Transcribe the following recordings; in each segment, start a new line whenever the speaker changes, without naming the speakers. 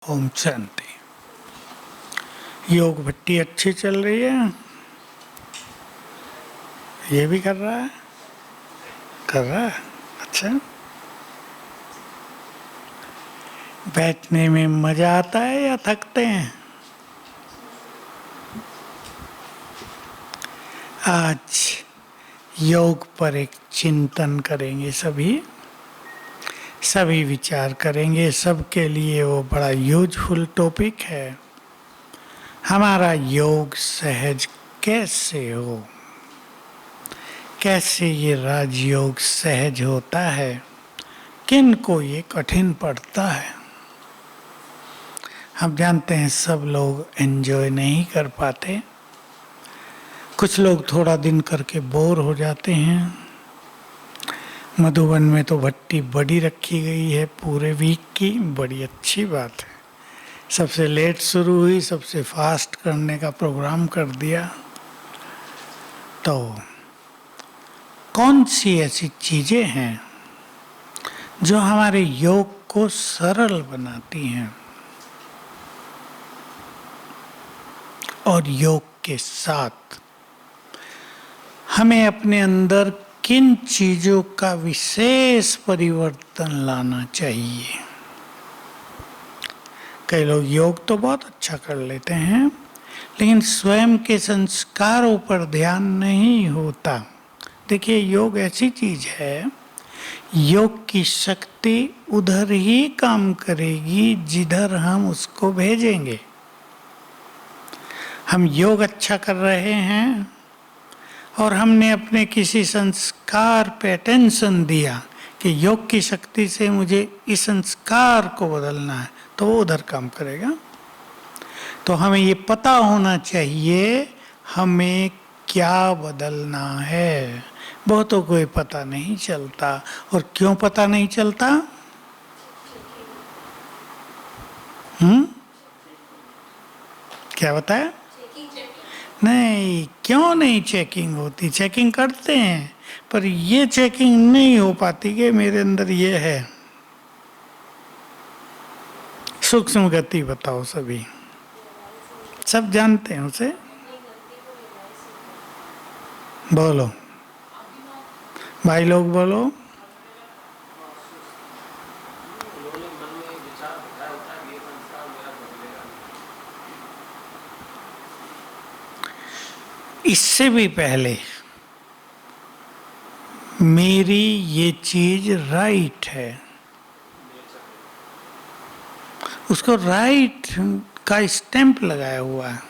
ओम शांति। योग भट्टी अच्छी चल रही है। ये भी कर रहा है। अच्छा। बैठने में मजा आता है या थकते हैं? आज योग पर एक चिंतन करेंगे। सभी विचार करेंगे। सबके लिए वो बड़ा यूजफुल टॉपिक है। हमारा योग सहज कैसे हो, कैसे ये राजयोग सहज होता है, किन को ये कठिन पड़ता है। हम जानते हैं सब लोग एंजॉय नहीं कर पाते। कुछ लोग थोड़ा दिन करके बोर हो जाते हैं। मधुबन में तो भट्टी बड़ी रखी गई है पूरे वीक की, बड़ी अच्छी बात है। सबसे लेट शुरू हुई, सबसे फास्ट करने का प्रोग्राम कर दिया। तो कौन सी ऐसी चीजें हैं जो हमारे योग को सरल बनाती हैं और योग के साथ हमें अपने अंदर किन चीजों का विशेष परिवर्तन लाना चाहिए। कई लोग योग तो बहुत अच्छा कर लेते हैं, लेकिन स्वयं के संस्कारों पर ध्यान नहीं होता। देखिए, योग ऐसी चीज है, योग की शक्ति उधर ही काम करेगी जिधर हम उसको भेजेंगे। हम योग अच्छा कर रहे हैं और हमने अपने किसी संस्कार पे अटेंशन दिया कि योग की शक्ति से मुझे इस संस्कार को बदलना है, तो वो उधर काम करेगा। तो हमें ये पता होना चाहिए हमें क्या बदलना है। बहुतों को ये पता नहीं चलता। और क्यों पता नहीं चलता? क्या बताया? नहीं, क्यों नहीं चेकिंग होती? चेकिंग करते हैं, पर ये चेकिंग नहीं हो पाती कि मेरे अंदर ये है। सूक्ष्म गति बताओ। सभी सब जानते हैं उसे। बोलो भाई लोग, बोलो। इससे भी पहले मेरी ये चीज राइट है, उसको राइट का स्टैंप लगाया हुआ है।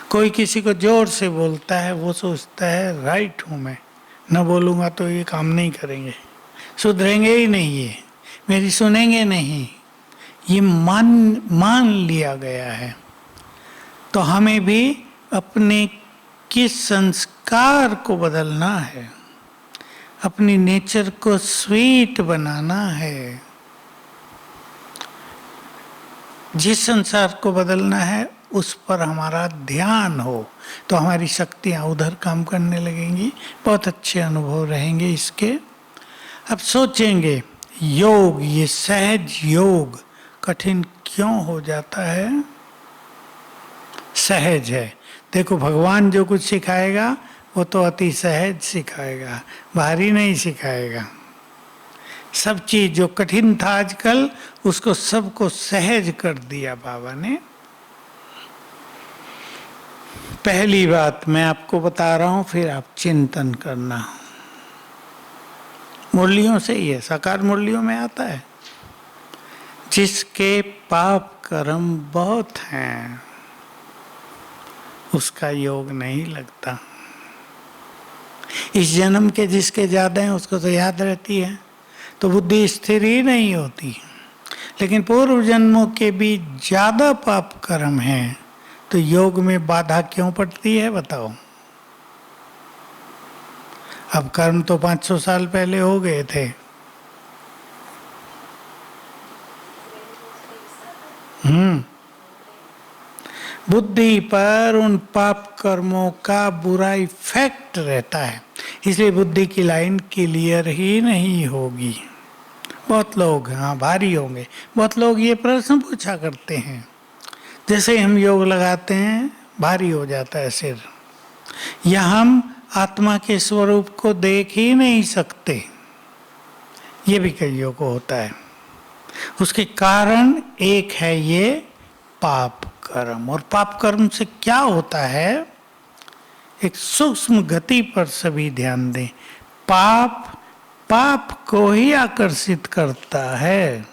कोई किसी को जोर से बोलता है, वो सोचता है राइट हूं मैं, न बोलूंगा तो ये काम नहीं करेंगे, सुधरेंगे ही नहीं, ये मेरी सुनेंगे नहीं, ये मान लिया गया है। तो हमें भी अपने किस संस्कार को बदलना है, अपनी नेचर को स्वीट बनाना है। जिस संसार को बदलना है उस पर हमारा ध्यान हो तो हमारी शक्तियां उधर काम करने लगेंगी। बहुत अच्छे अनुभव रहेंगे इसके। अब सोचेंगे, योग, ये सहज योग कठिन क्यों हो जाता है? सहज है। देखो, भगवान जो कुछ सिखाएगा वो तो अति सहज सिखाएगा, भारी नहीं सिखाएगा। सब चीज जो कठिन था आजकल, उसको सबको सहज कर दिया बाबा ने। पहली बात मैं आपको बता रहा हूं, फिर आप चिंतन करना। मुरलियों से ही है, साकार मुरलियों में आता है, जिसके पाप कर्म बहुत हैं उसका योग नहीं लगता। इस जन्म के जिसके ज्यादा हैं उसको तो याद रहती है, तो बुद्धि स्थिर ही नहीं होती। लेकिन पूर्व जन्मों के भी ज्यादा पाप कर्म हैं, तो योग में बाधा क्यों पड़ती है बताओ? अब कर्म तो 500 साल पहले हो गए थे। बुद्धि पर उन पाप कर्मों का बुरा इफेक्ट रहता है, इसलिए बुद्धि की लाइन क्लियर ही नहीं होगी। बहुत लोग हाँ भारी होंगे। बहुत लोग ये प्रश्न पूछा करते हैं, जैसे हम योग लगाते हैं भारी हो जाता है सिर, या हम आत्मा के स्वरूप को देख ही नहीं सकते, ये भी कईयों को होता है। उसके कारण एक है ये पाप कर्म। और पाप कर्म से क्या होता है, एक सूक्ष्म गति पर सभी ध्यान दें। पाप पाप को ही आकर्षित करता है,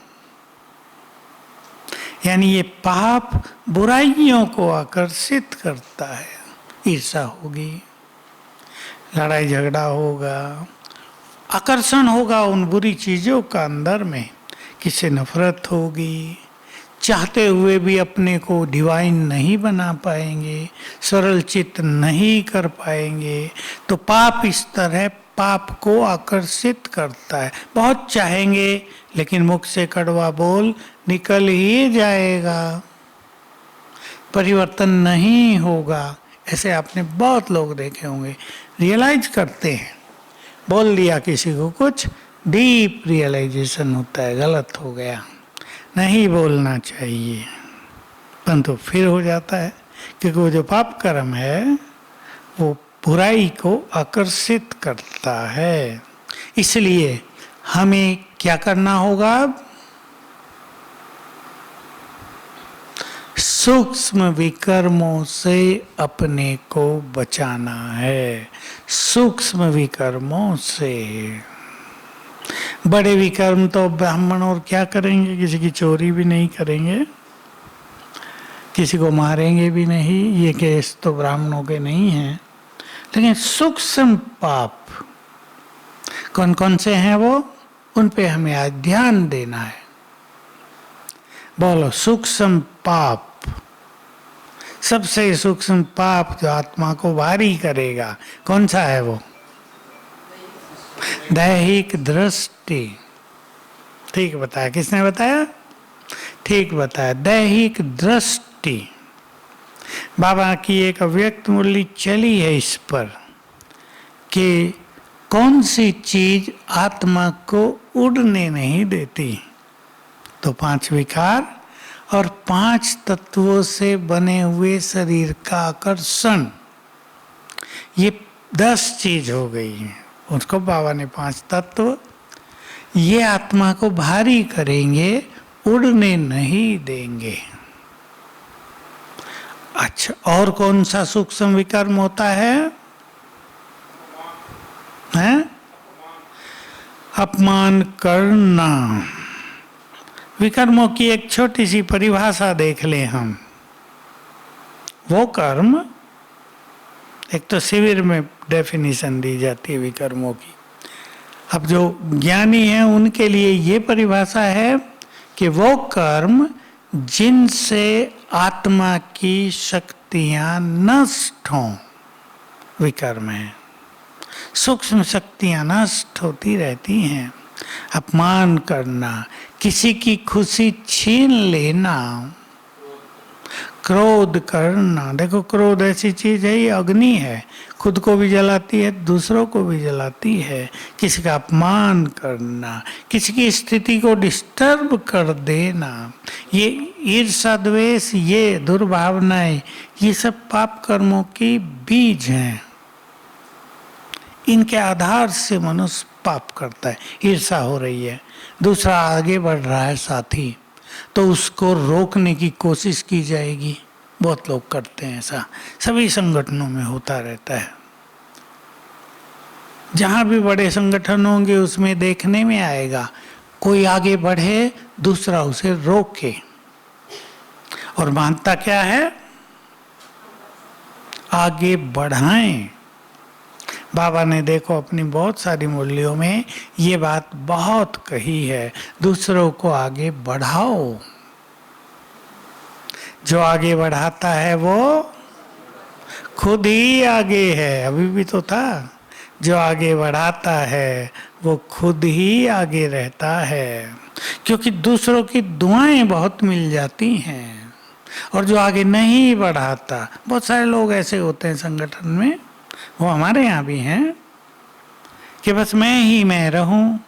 यानी ये पाप बुराइयों को आकर्षित करता है। ईर्ष्या होगी, लड़ाई झगड़ा होगा, आकर्षण होगा उन बुरी चीजों का अंदर में, किसी नफरत होगी, चाहते हुए भी अपने को डिवाइन नहीं बना पाएंगे, सरल चित्त नहीं कर पाएंगे। तो पाप इस तरह पाप को आकर्षित करता है। बहुत चाहेंगे लेकिन मुख से कड़वा बोल निकल ही जाएगा, परिवर्तन नहीं होगा। ऐसे आपने बहुत लोग देखे होंगे, रियलाइज करते हैं, बोल दिया किसी को कुछ, डीप रियलाइजेशन होता है गलत हो गया, नहीं बोलना चाहिए, परंतु फिर हो जाता है, क्योंकि वो जो पाप कर्म है वो बुराई को आकर्षित करता है। इसलिए हमें क्या करना होगा, सूक्ष्म विकर्मों से अपने को बचाना है। सूक्ष्म विकर्मों से, बड़े विकर्म तो ब्राह्मण और क्या करेंगे, किसी की चोरी भी नहीं करेंगे, किसी को मारेंगे भी नहीं, ये केस तो ब्राह्मणों के नहीं हैं। लेकिन सूक्ष्म पाप कौन कौन से हैं वो, उन पे हमें आज ध्यान देना है। बोलो, सूक्ष्म पाप। सबसे सूक्ष्म पाप जो आत्मा को भारी करेगा कौन सा है वो, दैहिक दृष्टि। ठीक बताया, किसने बताया, ठीक बताया, दैहिक दृष्टि। बाबा की एक अव्यक्त मूल्य चली है इस पर कि कौन सी चीज आत्मा को उड़ने नहीं देती। तो 5 विकार और 5 तत्वों से बने हुए शरीर का आकर्षण, ये 10 चीज हो गई है। उसको बाबा ने 5 तत्व, ये आत्मा को भारी करेंगे, उड़ने नहीं देंगे। अच्छा, और कौन सा सूक्ष्म विकर्म होता है, हैं? अपमान करना। विकर्मों की एक छोटी सी परिभाषा देख लें हम। वो कर्म, एक तो शिविर में डेफिनेशन दी जाती है विकर्मों की, अब जो ज्ञानी हैं उनके लिए ये परिभाषा है कि वो कर्म जिनसे आत्मा की शक्तियां नष्ट हों, विकर्म है। सूक्ष्म शक्तियां नष्ट होती रहती हैं। अपमान करना, किसी की खुशी छीन लेना, क्रोध करना। देखो, क्रोध ऐसी चीज है, ये अग्नि है, खुद को भी जलाती है, दूसरों को भी जलाती है। किसी का अपमान करना, किसी की स्थिति को डिस्टर्ब कर देना, ये ईर्ष्या द्वेष, ये दुर्भावनाएं, ये सब पाप कर्मों की बीज हैं। इनके आधार से मनुष्य पाप करता है। ईर्ष्या हो रही है, दूसरा आगे बढ़ रहा है साथी, तो उसको रोकने की कोशिश की जाएगी। बहुत लोग करते हैं ऐसा, सभी संगठनों में होता रहता है। जहां भी बड़े संगठन होंगे उसमें देखने में आएगा, कोई आगे बढ़े दूसरा उसे रोके, और मानता क्या है, आगे बढ़ाएं। बाबा ने देखो अपनी बहुत सारी मूल्यों में ये बात बहुत कही है, दूसरों को आगे बढ़ाओ। जो आगे बढ़ाता है वो खुद ही आगे है, अभी भी तो था। जो आगे बढ़ाता है वो खुद ही आगे रहता है, क्योंकि दूसरों की दुआएं बहुत मिल जाती हैं। और जो आगे नहीं बढ़ाता, बहुत सारे लोग ऐसे होते हैं संगठन में, वो हमारे यहाँ भी हैं, कि बस मैं ही मैं रहूं,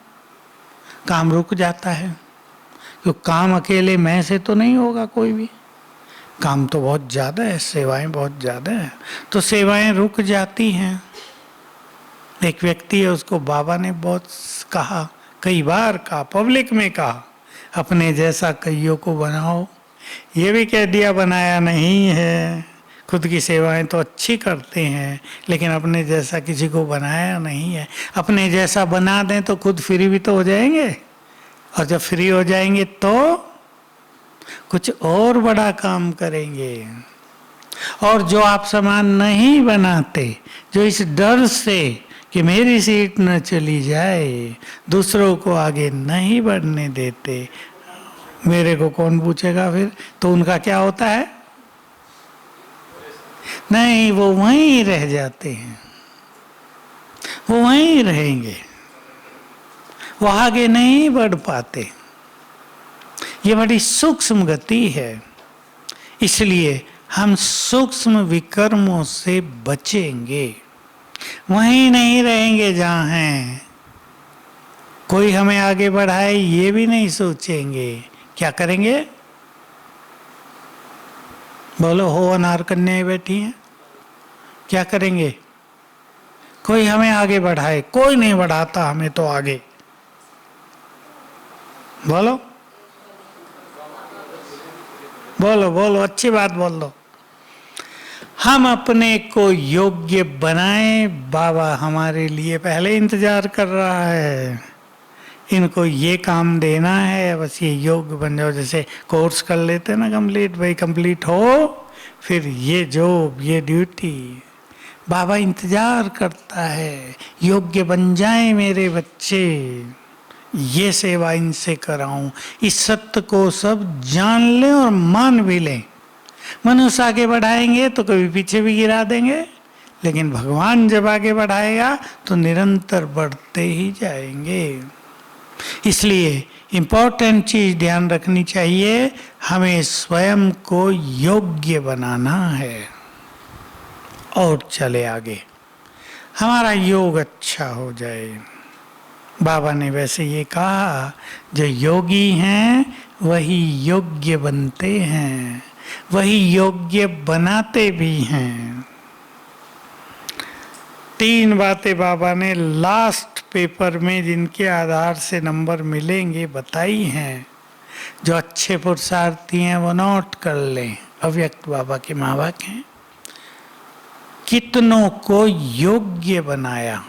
काम रुक जाता है, क्योंकि काम अकेले मैं से तो नहीं होगा कोई भी, काम तो बहुत ज़्यादा है, सेवाएं बहुत ज़्यादा है, तो सेवाएं रुक जाती हैं। एक व्यक्ति है, उसको बाबा ने बहुत कहा, कई बार कहा, पब्लिक में कहा, अपने जैसा कईयों को बनाओ। ये भी कह दिया बनाया नहीं है, खुद की सेवाएं तो अच्छी करते हैं, लेकिन अपने जैसा किसी को बनाया नहीं है। अपने जैसा बना दें तो खुद फ्री भी तो हो जाएंगे, और जब फ्री हो जाएंगे तो कुछ और बड़ा काम करेंगे। और जो आप समान नहीं बनाते, जो इस डर से कि मेरी सीट न चली जाए, दूसरों को आगे नहीं बढ़ने देते, मेरे को कौन पूछेगा फिर, तो उनका क्या होता है, नहीं, वो वहीं रह जाते हैं, वो वहीं रहेंगे, वो आगे नहीं बढ़ पाते। ये बड़ी सूक्ष्म गति है, इसलिए हम सूक्ष्म विकर्मों से बचेंगे, वहीं नहीं रहेंगे जहां हैं। कोई हमें आगे बढ़ाए ये भी नहीं सोचेंगे। क्या करेंगे, बोलो, हो अनार कन्याएं बैठी हैं, क्या करेंगे, कोई हमें आगे बढ़ाए, कोई नहीं बढ़ाता हमें तो आगे, बोलो बोलो बोलो, अच्छी बात बोल दो। हम अपने को योग्य बनाएं, बाबा हमारे लिए पहले इंतजार कर रहा है, इनको ये काम देना है, बस ये योग्य बन जाओ। जैसे कोर्स कर लेते ना कंप्लीट, भाई कंप्लीट हो, फिर ये जॉब, ये ड्यूटी, बाबा इंतजार करता है, योग्य बन जाएं मेरे बच्चे, ये सेवा इनसे कराऊं, इस सत्य को सब जान लें और मान भी लें। मनुष्य आगे बढ़ाएंगे तो कभी पीछे भी गिरा देंगे, लेकिन भगवान जब आगे बढ़ाएगा तो निरंतर बढ़ते ही जाएंगे। इसलिए इम्पोर्टेंट चीज ध्यान रखनी चाहिए, हमें स्वयं को योग्य बनाना है और चले आगे, हमारा योग अच्छा हो जाए। बाबा ने वैसे ये कहा, जो योगी हैं वही योग्य बनते हैं, वही योग्य बनाते भी हैं। 3 बातें बाबा ने लास्ट पेपर में, जिनके आधार से नंबर मिलेंगे, बताई हैं। जो अच्छे पुरुषार्थी हैं वो नोट कर लें, अव्यक्त बाबा के माँ बाप हैं। कितनों को योग्य बनाया,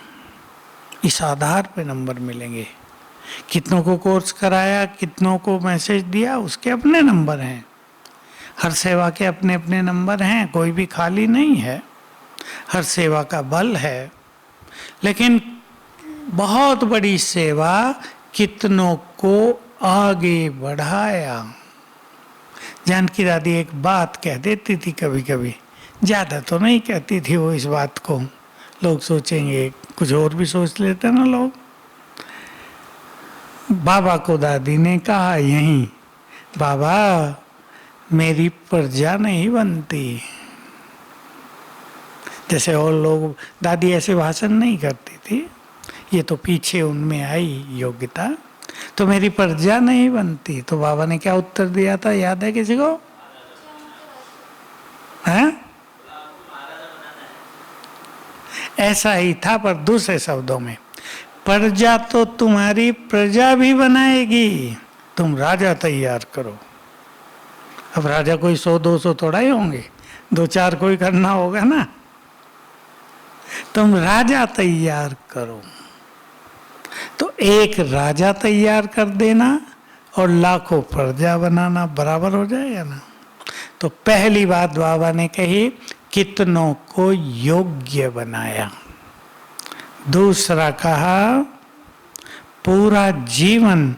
इस आधार पे नंबर मिलेंगे। कितनों को कोर्स कराया, कितनों को मैसेज दिया, उसके अपने नंबर हैं। हर सेवा के अपने अपने नंबर हैं, कोई भी खाली नहीं है, हर सेवा का बल है। लेकिन बहुत बड़ी सेवा कितनों को आगे बढ़ाया। जानकी दादी एक बात कह देती थी कभी कभी, ज़्यादा तो नहीं कहती थी वो इस बात को, लोग सोचेंगे कुछ और भी सोच लेते ना लोग। बाबा को दादी ने कहा यहीं, बाबा मेरी प्रजा नहीं बनती। जैसे और लोग, दादी ऐसे भाषण नहीं करती थी, ये तो पीछे उनमें आई योग्यता, तो मेरी प्रजा नहीं बनती। तो बाबा ने क्या उत्तर दिया था, याद है किसी को? हैं? ऐसा ही था, पर दूसरे शब्दों में, प्रजा तो तुम्हारी प्रजा भी बनाएगी, तुम राजा तैयार करो। अब राजा कोई 100-200 थोड़ा ही होंगे, 2-4 कोई करना होगा ना। तुम राजा तैयार करो। तो एक राजा तैयार कर देना और लाखों प्रजा बनाना बराबर हो जाएगा ना। तो पहली बात बाबा ने कही, कितनों को योग्य बनाया। दूसरा कहा, पूरा जीवन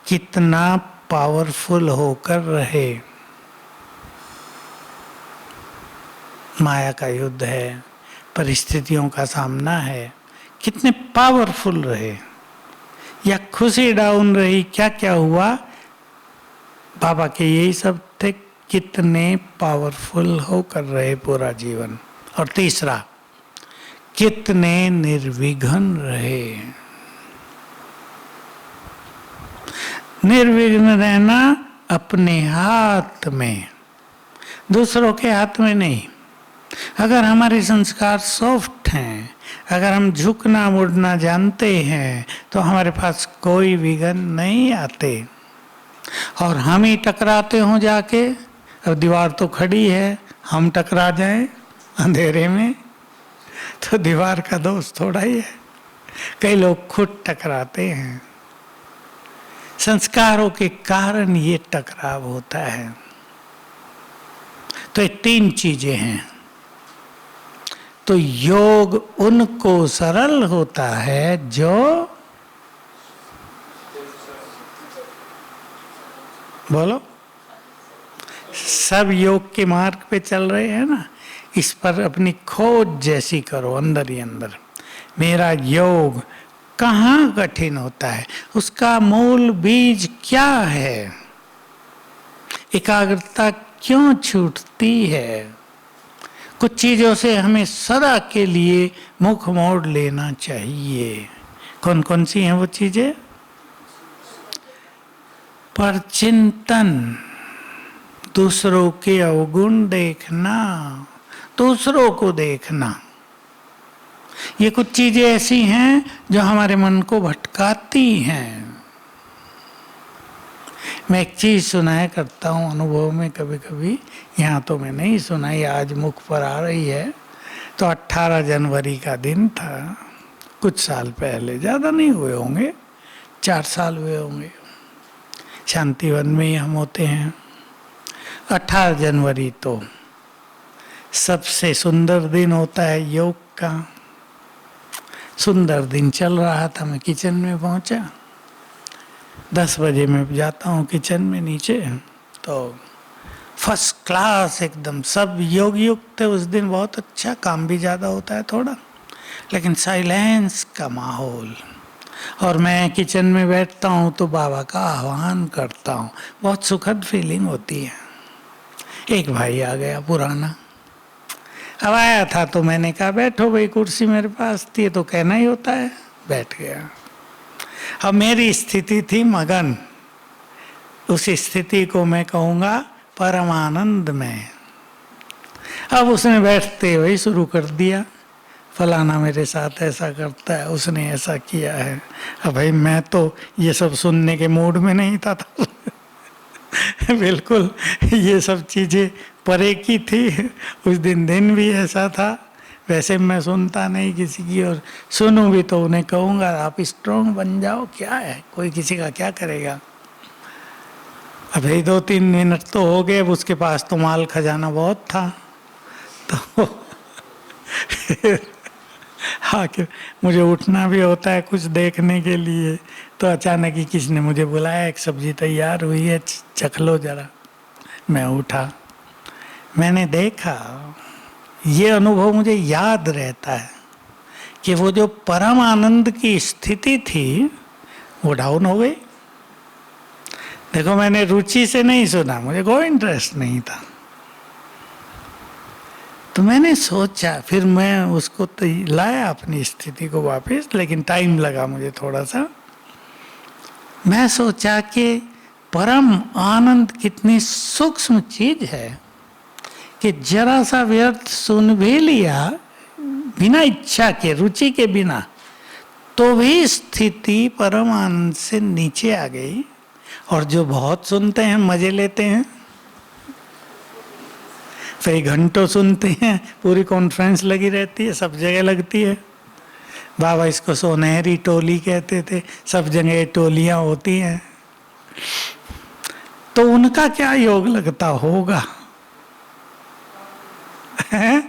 कितना पावरफुल होकर रहे। माया का युद्ध है, परिस्थितियों का सामना है, कितने पावरफुल रहे, या खुशी डाउन रही, क्या क्या हुआ, बाबा के यही सब थे, कितने पावरफुल होकर रहे पूरा जीवन। और तीसरा, कितने निर्विघ्न रहे। निर्विघ्न रहना अपने हाथ में, दूसरों के हाथ में नहीं। अगर हमारे संस्कार सॉफ्ट हैं, अगर हम झुकना मुड़ना जानते हैं, तो हमारे पास कोई विघ्न नहीं आते। और हम ही टकराते हों जाके, अब दीवार तो खड़ी है, हम टकरा जाएं अंधेरे में, तो दीवार का दोष थोड़ा ही है। कई लोग खुद टकराते हैं। संस्कारों के कारण ये टकराव होता है। तो ये 3 चीजें हैं। तो योग उनको सरल होता है जो बोलो सब योग के मार्ग पे चल रहे हैं ना, इस पर अपनी खोज जैसी करो अंदर ही अंदर। मेरा योग कहाँ कठिन होता है, उसका मूल बीज क्या है, एकाग्रता क्यों छूटती है। कुछ चीजों से हमें सदा के लिए मुख मोड़ लेना चाहिए। कौन कौन सी हैं वो चीजें? पर चिंतन, दूसरों के अवगुण देखना, दूसरों को देखना, ये कुछ चीजें ऐसी हैं जो हमारे मन को भटकाती हैं। मैं एक चीज सुनाया करता हूँ अनुभव में कभी कभी, यहाँ तो मैं नहीं सुनाई, आज मुख पर आ रही है। तो 18 जनवरी का दिन था, कुछ साल पहले, ज़्यादा नहीं हुए होंगे, 4 साल हुए होंगे। शांतिवन में ही हम होते हैं। 18 जनवरी तो सबसे सुंदर दिन होता है योग का। सुंदर दिन चल रहा था, मैं किचन में पहुंचा। 10 बजे मैं जाता हूँ किचन में नीचे, तो फर्स्ट क्लास एकदम सब योग युक्त थे उस दिन। बहुत अच्छा, काम भी ज़्यादा होता है थोड़ा, लेकिन साइलेंस का माहौल। और मैं किचन में बैठता हूँ तो बाबा का आह्वान करता हूँ, बहुत सुखद फीलिंग होती है। एक भाई आ गया पुराना, अब आया था तो मैंने कहा बैठो भाई, कुर्सी मेरे पास थी तो कहना ही होता है, बैठ गया। अब मेरी स्थिति थी मगन, उस स्थिति को मैं कहूँगा परमानंद में। अब उसने बैठते हुए शुरू कर दिया, फलाना मेरे साथ ऐसा करता है, उसने ऐसा किया है। अब भाई मैं तो ये सब सुनने के मूड में नहीं था बिल्कुल ये सब चीज़ें परे की थी। उस दिन भी ऐसा था। वैसे मैं सुनता नहीं किसी की, और सुनूं भी तो उन्हें कहूँगा आप स्ट्रॉन्ग बन जाओ, क्या है, कोई किसी का क्या करेगा। अभी 2-3 मिनट तो हो गए, अब उसके पास तो माल खजाना बहुत था। तो हाँ, कि मुझे उठना भी होता है कुछ देखने के लिए। तो अचानक ही किसी ने मुझे बुलाया, एक सब्जी तैयार हुई है, चख लो जरा। मैं उठा, मैंने देखा, ये अनुभव मुझे याद रहता है कि वो जो परम आनंद की स्थिति थी वो डाउन हो गई। देखो मैंने रुचि से नहीं सुना, मुझे कोई इंटरेस्ट नहीं था। तो मैंने सोचा, फिर मैं उसको तो लाया अपनी स्थिति को वापस, लेकिन टाइम लगा मुझे थोड़ा सा। मैं सोचा कि परम आनंद कितनी सूक्ष्म चीज है कि जरा सा व्यर्थ सुन भी लिया बिना इच्छा के, रुचि के बिना, तो भी स्थिति परम आनंद से नीचे आ गई। और जो बहुत सुनते हैं, मजे लेते हैं, कई घंटों सुनते हैं, पूरी कॉन्फ्रेंस लगी रहती है, सब जगह लगती है। बाबा इसको सोनहरी टोली कहते थे, सब जगह टोलियां होती हैं। तो उनका क्या योग लगता होगा है?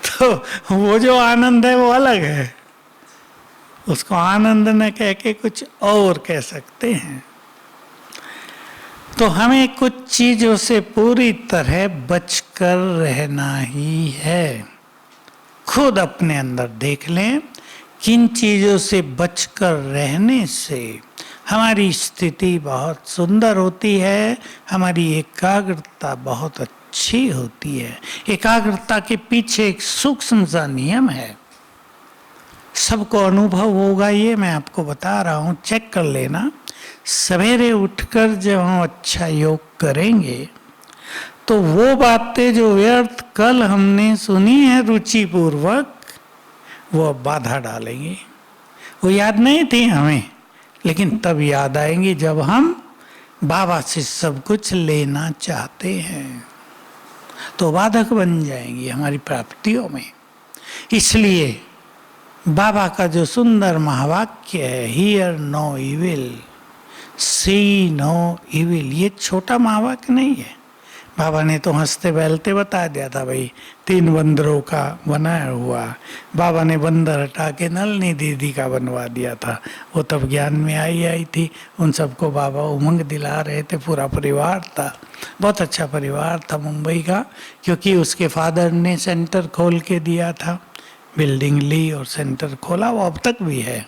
तो वो जो आनंद है वो अलग है, उसको आनंद न कह के कुछ और कह सकते हैं। तो हमें कुछ चीजों से पूरी तरह बचकर रहना ही है। खुद अपने अंदर देख लें, किन चीजों से बचकर रहने से हमारी स्थिति बहुत सुंदर होती है, हमारी एकाग्रता बहुत अच्छी होती है। एकाग्रता के पीछे एक सूक्ष्म सा नियम है, सबको अनुभव होगा, ये मैं आपको बता रहा हूँ, चेक कर लेना। सवेरे उठकर जब हम अच्छा योग करेंगे तो वो बातें जो व्यर्थ कल हमने सुनी है रुचि पूर्वक, वो अब बाधा डालेंगी। वो याद नहीं थी हमें, लेकिन तब याद आएंगी जब हम बाबा से सब कुछ लेना चाहते हैं, तो बाधक बन जाएंगी हमारी प्राप्तियों में। इसलिए बाबा का जो सुंदर महावाक्य है, hear no evil, see no evil, ये छोटा महावाक्य नहीं है। बाबा ने तो हंसते बहलते बता दिया था, भाई 3 बंदरों का बनाया हुआ। बाबा ने बंदर हटा के नलनी दीदी का बनवा दिया था। वो तब ज्ञान में आई थी, उन सबको बाबा उमंग दिला रहे थे। पूरा परिवार था, बहुत अच्छा परिवार था मुंबई का, क्योंकि उसके फादर ने सेंटर खोल के दिया था, बिल्डिंग ली और सेंटर खोला, वो अब तक भी है।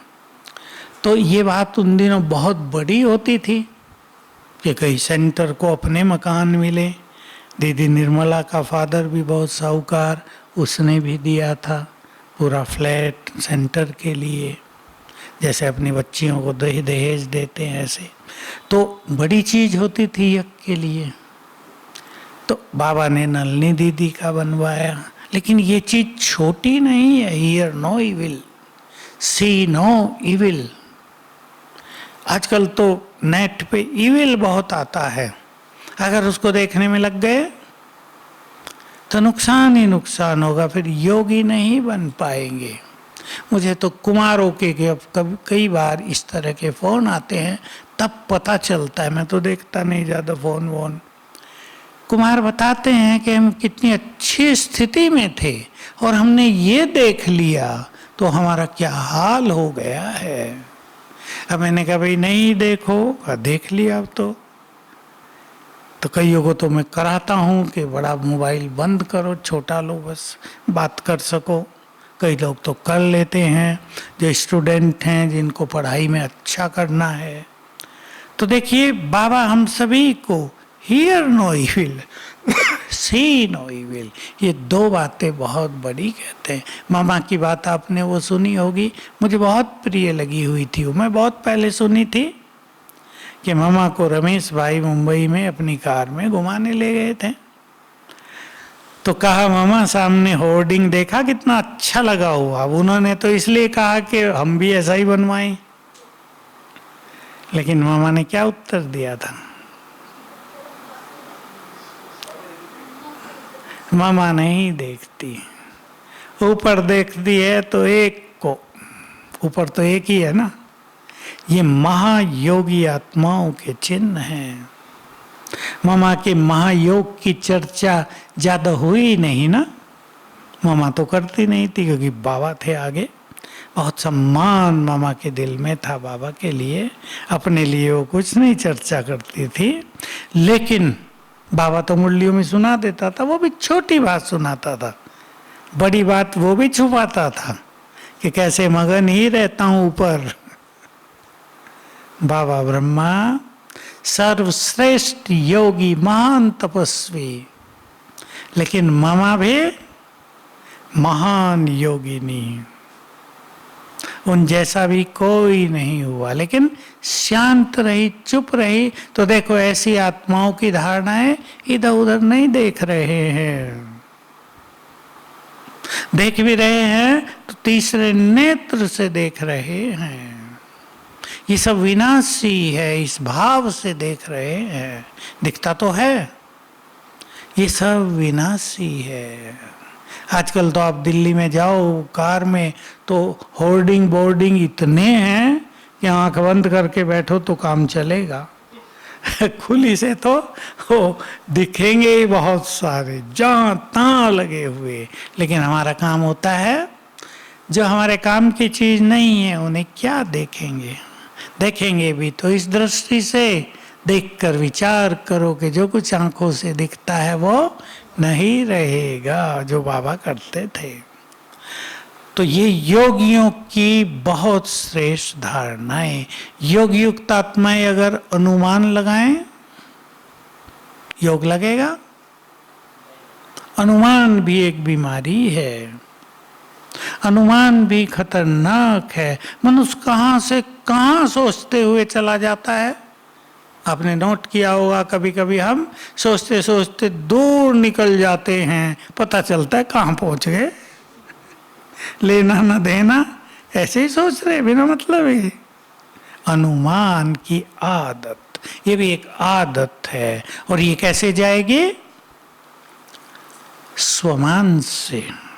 तो ये बात उन दिनों बहुत बड़ी होती थी कि कहीं सेंटर को अपने मकान मिले। दीदी निर्मला का फादर भी बहुत साहूकार, उसने भी दिया था पूरा फ्लैट सेंटर के लिए, जैसे अपनी बच्चियों को दहेज देते हैं ऐसे। तो बड़ी चीज होती थी यज्ञ के लिए। तो बाबा ने नलनी दीदी का बनवाया, लेकिन ये चीज छोटी नहीं है। Hear no evil, see no evil. आजकल तो नेट पे इविल बहुत आता है, अगर उसको देखने में लग गए तो नुकसान ही नुकसान होगा, फिर योगी नहीं बन पाएंगे। मुझे तो कुमारों के कई बार इस तरह के फोन आते हैं, तब पता चलता है। मैं तो देखता नहीं ज़्यादा फोन वोन। कुमार बताते हैं कि हम कितनी अच्छी स्थिति में थे और हमने ये देख लिया तो हमारा क्या हाल हो गया है। अब मैंने कहा भाई नहीं देखो, देख लिया अब तो कईयों को तो मैं कराता हूँ कि बड़ा मोबाइल बंद करो, छोटा लो, बस बात कर सको। कई लोग तो कर लेते हैं, जो स्टूडेंट हैं जिनको पढ़ाई में अच्छा करना है। तो देखिए बाबा हम सभी को hear no evil, see no evil, ये 2 बातें बहुत बड़ी कहते हैं। मामा की बात आपने वो सुनी होगी, मुझे बहुत प्रिय लगी हुई थी। वो मैं बहुत पहले सुनी थी कि मामा को रमेश भाई मुंबई में अपनी कार में घुमाने ले गए थे। तो कहा मामा सामने होर्डिंग देखा कितना अच्छा लगा हुआ। उन्होंने तो इसलिए कहा कि हम भी ऐसा ही बनवाएं, लेकिन मामा ने क्या उत्तर दिया था? मामा नहीं देखती, ऊपर देखती है तो एक को, ऊपर तो एक ही है ना। ये महायोगी आत्माओं के चिन्ह हैं। मामा के महायोग की चर्चा ज्यादा हुई नहीं ना, मामा तो करती नहीं थी क्योंकि बाबा थे आगे। बहुत सम्मान मामा के दिल में था बाबा के लिए, अपने लिए वो कुछ नहीं चर्चा करती थी। लेकिन बाबा तो मुरलियों में सुना देता था, वो भी छोटी बात सुनाता था, बड़ी बात वो भी छुपाता था कि कैसे मगन ही रहता हूं ऊपर। बाबा ब्रह्मा सर्वश्रेष्ठ योगी, महान तपस्वी, लेकिन मामा भी महान योगिनी। उन जैसा भी कोई नहीं हुआ, लेकिन शांत रही, चुप रही। तो देखो ऐसी आत्माओं की धारणाएं इधर उधर नहीं देख रहे हैं, देख भी रहे हैं तो तीसरे नेत्र से देख रहे हैं। ये सब विनाशी है, इस भाव से देख रहे हैं। दिखता तो है ये सब विनाशी है। आजकल तो आप दिल्ली में जाओ कार में तो होर्डिंग बोर्डिंग इतने हैं कि आंख बंद करके बैठो तो काम चलेगा। खुली से तो वो दिखेंगे ही बहुत सारे, जहाँ तहाँ लगे हुए। लेकिन हमारा काम होता है, जो हमारे काम की चीज नहीं है उन्हें क्या देखेंगे। देखेंगे भी तो इस दृष्टि से देखकर विचार करो कि जो कुछ आंखों से दिखता है वो नहीं रहेगा, जो बाबा करते थे। तो ये योगियों की बहुत श्रेष्ठ धारणाएं। योग युक्त आत्माएं अगर अनुमान लगाएं, योग लगेगा? अनुमान भी एक बीमारी है। अनुमान भी खतरनाक है। मनुष्य कहाँ से कहाँ सोचते हुए चला जाता है। आपने नोट किया होगा, कभी कभी हम सोचते सोचते दूर निकल जाते हैं, पता चलता है कहाँ पहुंच गए। लेना न देना, ऐसे ही सोच रहे बिना मतलब ही। अनुमान की आदत, ये भी एक आदत है। और ये कैसे जाएगी? स्वमान से।